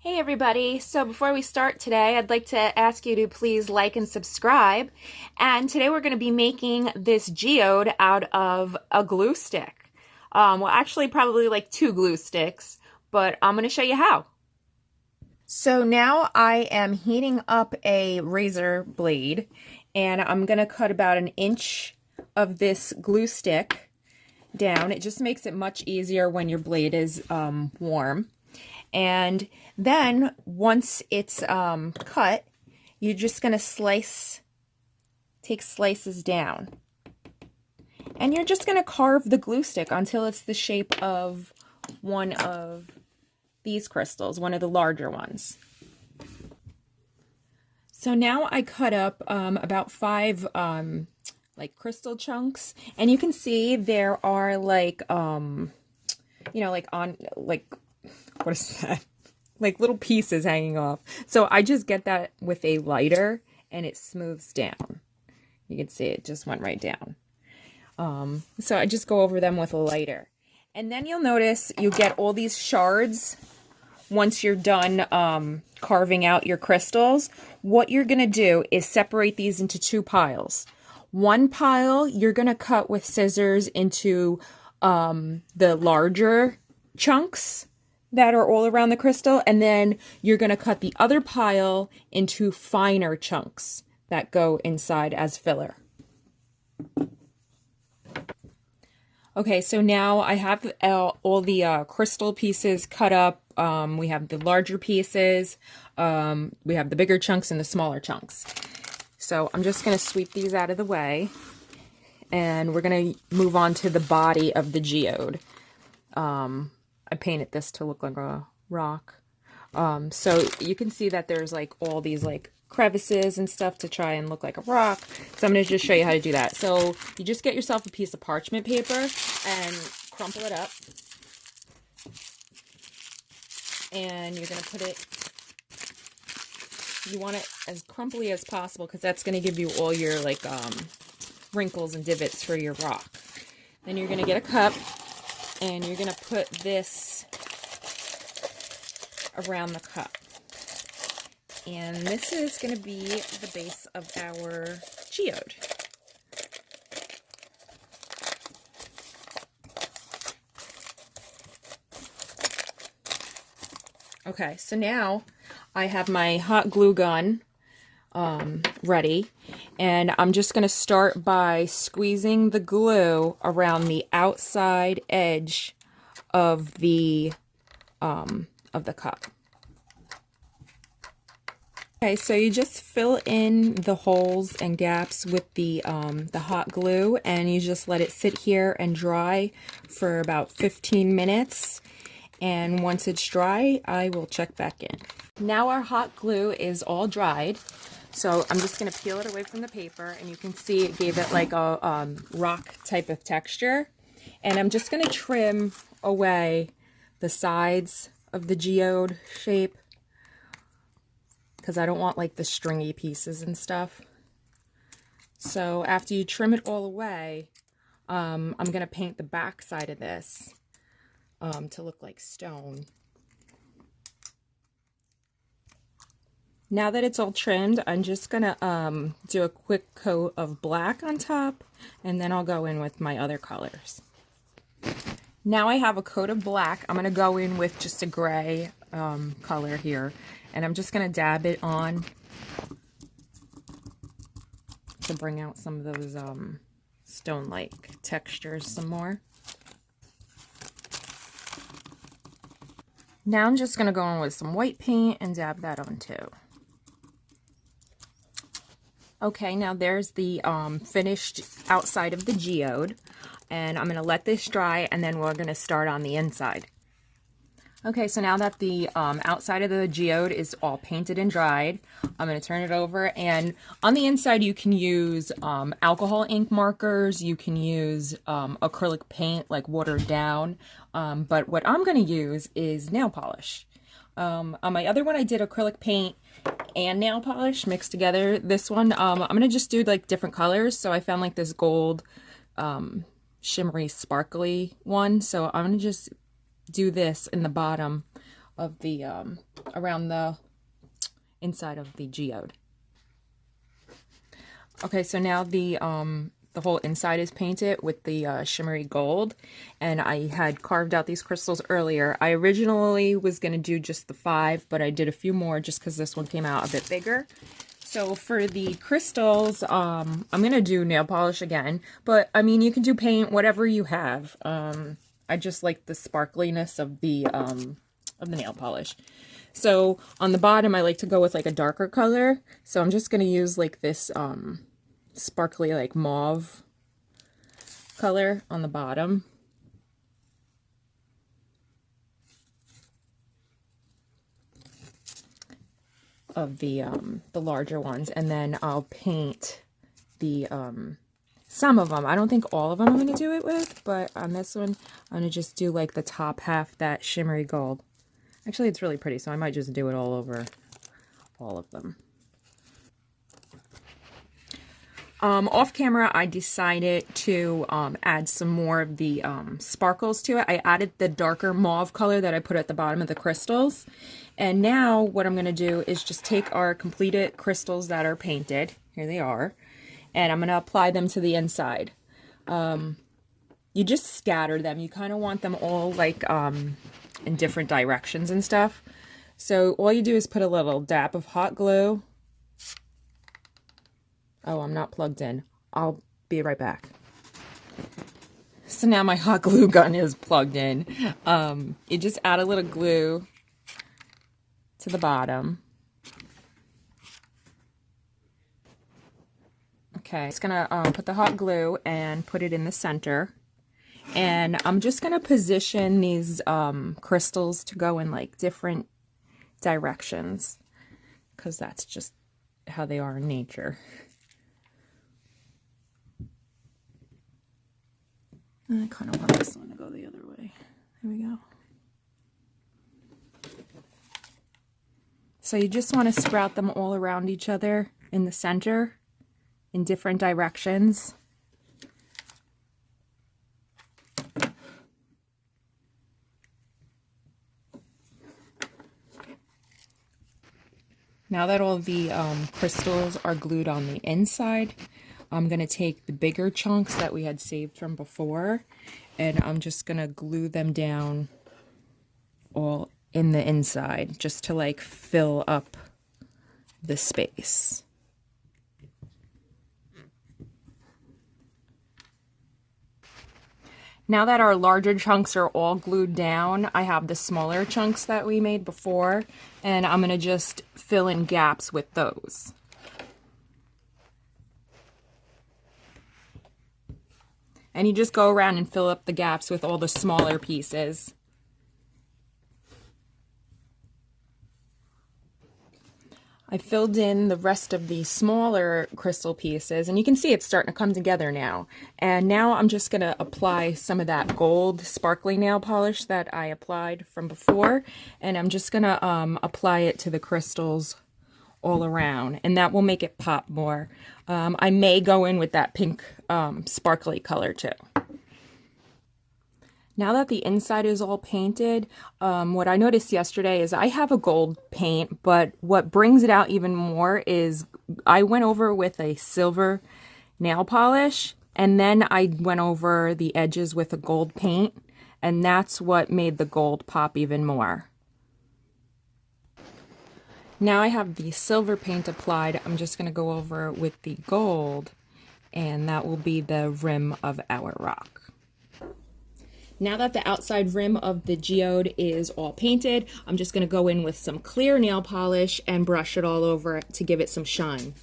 Hey everybody, so before we start today, I'd like to ask you to please like and subscribe. And today we're going to be making this geode out of a glue stick. Well, actually probably like two glue sticks, but I'm going to show you how. So now I am heating up a razor blade and I'm going to cut about an inch of this glue stick down. It just makes it much easier when your blade is warm. And then once it's cut, you're just going to take slices down. And you're just going to carve the glue stick until it's the shape of one of these crystals, one of the larger ones. So now I cut up about 5 like crystal chunks, and you can see there are like what is that? Like little pieces hanging off. So I just get that with a lighter and it smooths down. You can see it just went right down. So I just go over them with a lighter. And then you'll notice you get all these shards once you're done carving out your crystals. What you're going to do is separate these into 2 piles. One pile you're going to cut with scissors into the larger chunks that are all around the crystal, and then you're going to cut the other pile into finer chunks that go inside as filler. Okay, so now I have all the crystal pieces cut up. We have the larger pieces, we have the bigger chunks and the smaller chunks. So I'm just going to sweep these out of the way, and we're going to move on to the body of the geode. I painted this to look like a rock. So you can see that there's like all these like crevices and stuff to try and look like a rock. So I'm going to just show you how to do that. So you just get yourself a piece of parchment paper and crumple it up. And you're going to put it, you want it as crumply as possible because that's going to give you all your like wrinkles and divots for your rock. Then you're going to get a cup. And you're going to put this around the cup. And this is going to be the base of our geode. Okay, so now I have my hot glue gun ready. And I'm just going to start by squeezing the glue around the outside edge of the cup. Okay, so you just fill in the holes and gaps with the hot glue, and you just let it sit here and dry for about 15 minutes. And once it's dry, I will check back in. Now our hot glue is all dried. So I'm just going to peel it away from the paper, and you can see it gave it like a rock type of texture. And I'm just going to trim away the sides of the geode shape because I don't want like the stringy pieces and stuff. So after you trim it all away, I'm going to paint the back side of this to look like stone. Now that it's all trimmed, I'm just going to do a quick coat of black on top, and then I'll go in with my other colors. Now I have a coat of black. I'm going to go in with just a gray color here, and I'm just going to dab it on to bring out some of those stone-like textures some more. Now I'm just going to go in with some white paint and dab that on too. Okay, now there's the finished outside of the geode, and I'm going to let this dry, and then we're going to start on the inside. Okay, so now that the outside of the geode is all painted and dried, I'm going to turn it over, and on the inside you can use alcohol ink markers, you can use acrylic paint like watered down, but what I'm going to use is nail polish. On my other one I did acrylic paint and nail polish mixed together. This one I'm gonna just do like different colors, so I found like this gold shimmery sparkly one, so I'm gonna just do this in the bottom of the, around the inside of the geode. Okay, so now the whole inside is painted with the shimmery gold, and I had carved out these crystals earlier. I originally was going to do just the 5, but I did a few more just because this one came out a bit bigger. So for the crystals, I'm going to do nail polish again, but I mean, you can do paint, whatever you have. I just like the sparkliness of the nail polish. So on the bottom, I like to go with like a darker color. So I'm just going to use like this sparkly like mauve color on the bottom. Of the larger ones, and then I'll paint the some of them. I don't think all of them I'm going to do it with, but on this one I'm going to just do like the top half, that shimmery gold. Actually, it's really pretty, so I might just do it all over all of them. Off camera, I decided to add some more of the sparkles to it. I added the darker mauve color that I put at the bottom of the crystals. And now what I'm going to do is just take our completed crystals that are painted. Here they are. And I'm going to apply them to the inside. You just scatter them. You kind of want them all like in different directions and stuff. So all you do is put a little dab of hot glue. Oh, I'm not plugged in. I'll be right back. So now my hot glue gun is plugged in. You just add a little glue to the bottom. Okay, it's gonna put the hot glue and put it in the center. And I'm just gonna position these crystals to go in like different directions, because that's just how they are in nature. I kind of want this one to go the other way. There we go. So you just want to sprout them all around each other in the center in different directions. Now that all the crystals are glued on the inside, I'm going to take the bigger chunks that we had saved from before, and I'm just going to glue them down all in the inside, just to like fill up the space. Now that our larger chunks are all glued down, I have the smaller chunks that we made before, and I'm going to just fill in gaps with those. And you just go around and fill up the gaps with all the smaller pieces. I filled in the rest of the smaller crystal pieces, and you can see it's starting to come together now. And now I'm just going to apply some of that gold sparkly nail polish that I applied from before, and I'm just going to apply it to the crystals all around, and that will make it pop more. I may go in with that pink sparkly color too. Now that the inside is all painted, what I noticed yesterday is I have a gold paint, but what brings it out even more is I went over with a silver nail polish, and then I went over the edges with a gold paint, and that's what made the gold pop even more. Now I have the silver paint applied. I'm just going to go over with the gold, and that will be the rim of our rock. Now that the outside rim of the geode is all painted, I'm just going to go in with some clear nail polish and brush it all over to give it some shine.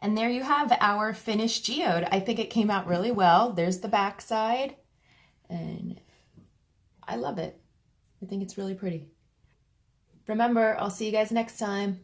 And there you have our finished geode. I think it came out really well. There's the back side, and I love it. I think it's really pretty. Remember, I'll see you guys next time.